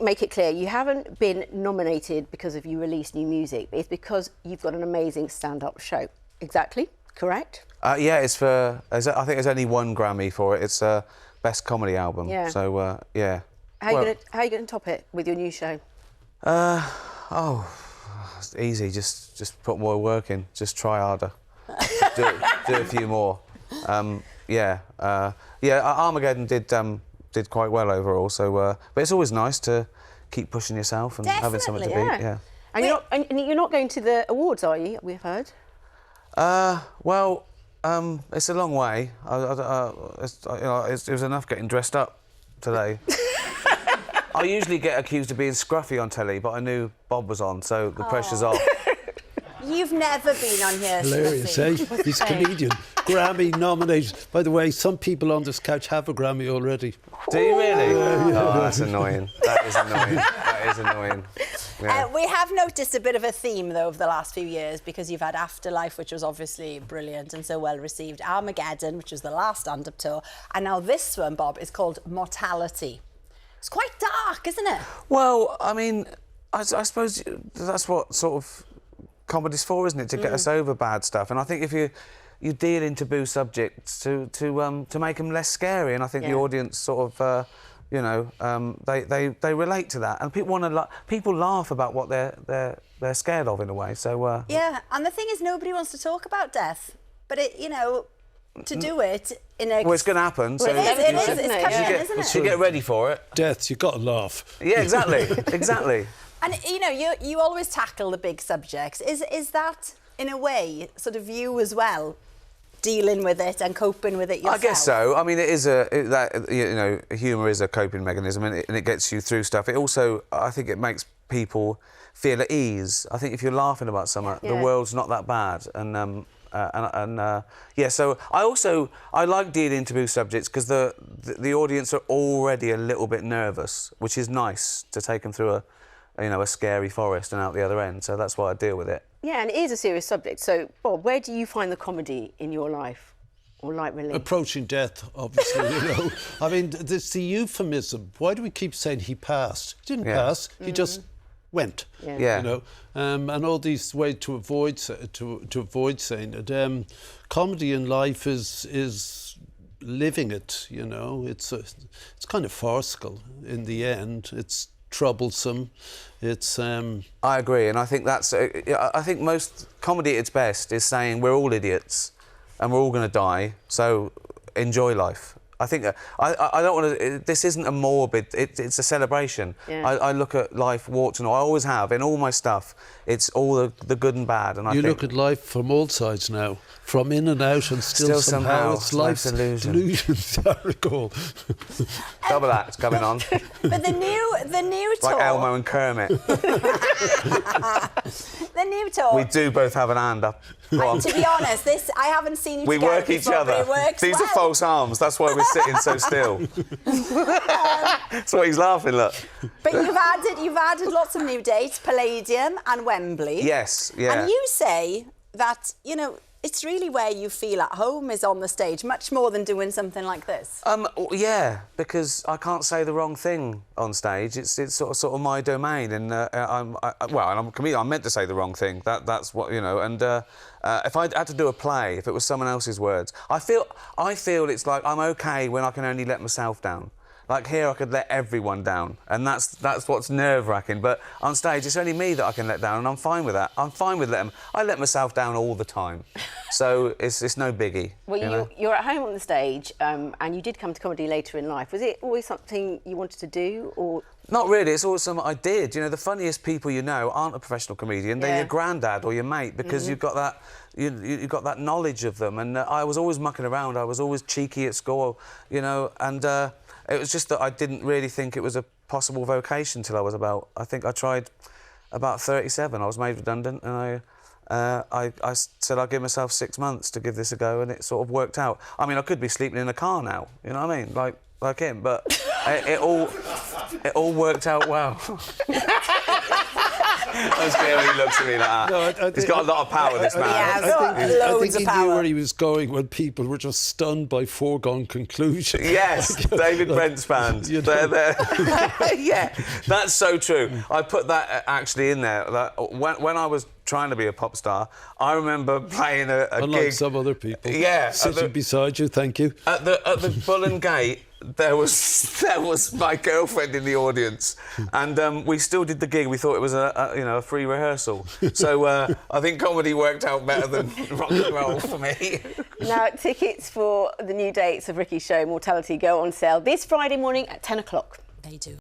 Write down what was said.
make it clear, you haven't been nominated because of you released new music. It's because you've got an amazing stand-up show. Exactly, correct? Yeah, I think there's only one Grammy for it. It's Best Comedy Album. Yeah. So, yeah. How are you going to top it with your new show? It's easy. Just put more work in. Just try harder. do a few more. Armageddon did quite well overall. So, but it's always nice to keep pushing yourself and having something to beat. Yeah. And you're not going to the awards, are you? We've heard. It's a long way. It was enough getting dressed up today. I usually get accused of being scruffy on telly, but I knew Bob was on, so the pressure's off. You've never been on here. Hilarious, eh? He's a comedian. Grammy nominated. By the way, some people on this couch have a Grammy already. Do you really? Oh, that's annoying. That is annoying. That is annoying. Yeah. We have noticed a bit of a theme, though, over the last few years, because you've had Afterlife, which was obviously brilliant and so well received, Armageddon, which was the last stand-up tour, and now this one, Bob, is called Mortality. It's quite dark, isn't it? Well, I mean, I suppose that's what sort of comedy's for, isn't it? To get us over bad stuff. And I think if you deal in taboo subjects to make them less scary, and I think the audience sort of they relate to that, and people laugh about what they're scared of in a way. So yeah, and the thing is, nobody wants to talk about death, but to do it in a... Well, it's going to happen. So it is. It's coming, isn't it? So get ready for it. Death, you've got to laugh. Yeah, exactly, exactly. And you always tackle the big subjects. Is that in a way sort of you as well, dealing with it and coping with it yourself? I guess so. I mean, it is humour is a coping mechanism, and it gets you through stuff. It also, I think, it makes people feel at ease. I think if you're laughing about something, the world's not that bad, So I like dealing taboo subjects because the audience are already a little bit nervous, which is nice to take them through a scary forest and out the other end. So that's why I deal with it. Yeah, and it is a serious subject. So, Bob, where do you find the comedy in your life, or light relief? Approaching death, obviously. I mean, it's the euphemism. Why do we keep saying he passed? He didn't pass. He just went. Yeah. And all these ways to avoid saying it. Comedy in life is living it. It's kind of farcical in the end. It's troublesome. It's I agree, and I think I think most comedy at its best is saying we're all idiots and we're all going to die, so enjoy life. I think I don't want to. This isn't a morbid. It's a celebration. Yeah. I look at life warts and all. I always have in all my stuff. It's all the good and bad. And you look at life from all sides now, from in and out, and still somehow it's life's illusions. I recall. Double act coming on. But the new tour, like Elmo and Kermit. The new tour. We do both have an hand up. To be honest, I haven't seen you. We together work each before, other. But it works These well. are false arms. That's why we're sitting so still. That's why he's laughing. Look. But you've added lots of new dates: Palladium and Wembley. Yes. Yeah. And you say that it's really where you feel at home is on the stage, much more than doing something like this. Yeah, because I can't say the wrong thing on stage. It's sort of my domain, and I'm a comedian. I'm meant to say the wrong thing. That's what And if I had to do a play, if it was someone else's words, I feel it's like I'm okay when I can only let myself down. Like here, I could let everyone down, and that's what's nerve-wracking. But on stage, it's only me that I can let down, and I'm fine with that. I'm fine with letting. I let myself down all the time, so it's no biggie. Well, you're at home on the stage, and you did come to comedy later in life. Was it always something you wanted to do, or? Not really. It's always something I did. The funniest people aren't a professional comedian. They're your granddad or your mate, because you've got that. You've got that knowledge of them. And I was always mucking around. I was always cheeky at school, and. It was just that I didn't really think it was a possible vocation till I think I tried about 37. I was made redundant, and I said I'd give myself 6 months to give this a go, and it sort of worked out. I mean, I could be sleeping in a car now, you know what I mean? Like him, but it all worked out well. That's good. He looks at me like that. No, He's got a lot of power, this man. Loads I think of he power. knew where he was going when people were just stunned by foregone conclusion. Yes, David Brent's band. You know. They're yeah, that's so true. I put that actually in there. When I was trying to be a pop star, I remember playing a Unlike gig. some other people. Yeah, Sitting beside you, thank you. At the Bull and Gate, there was my girlfriend in the audience, and we still did the gig. We thought it was a free rehearsal. So I think comedy worked out better than rock and roll for me. Now, tickets for the new dates of Ricky's show, Mortality, go on sale this Friday morning at 10 o'clock. They do.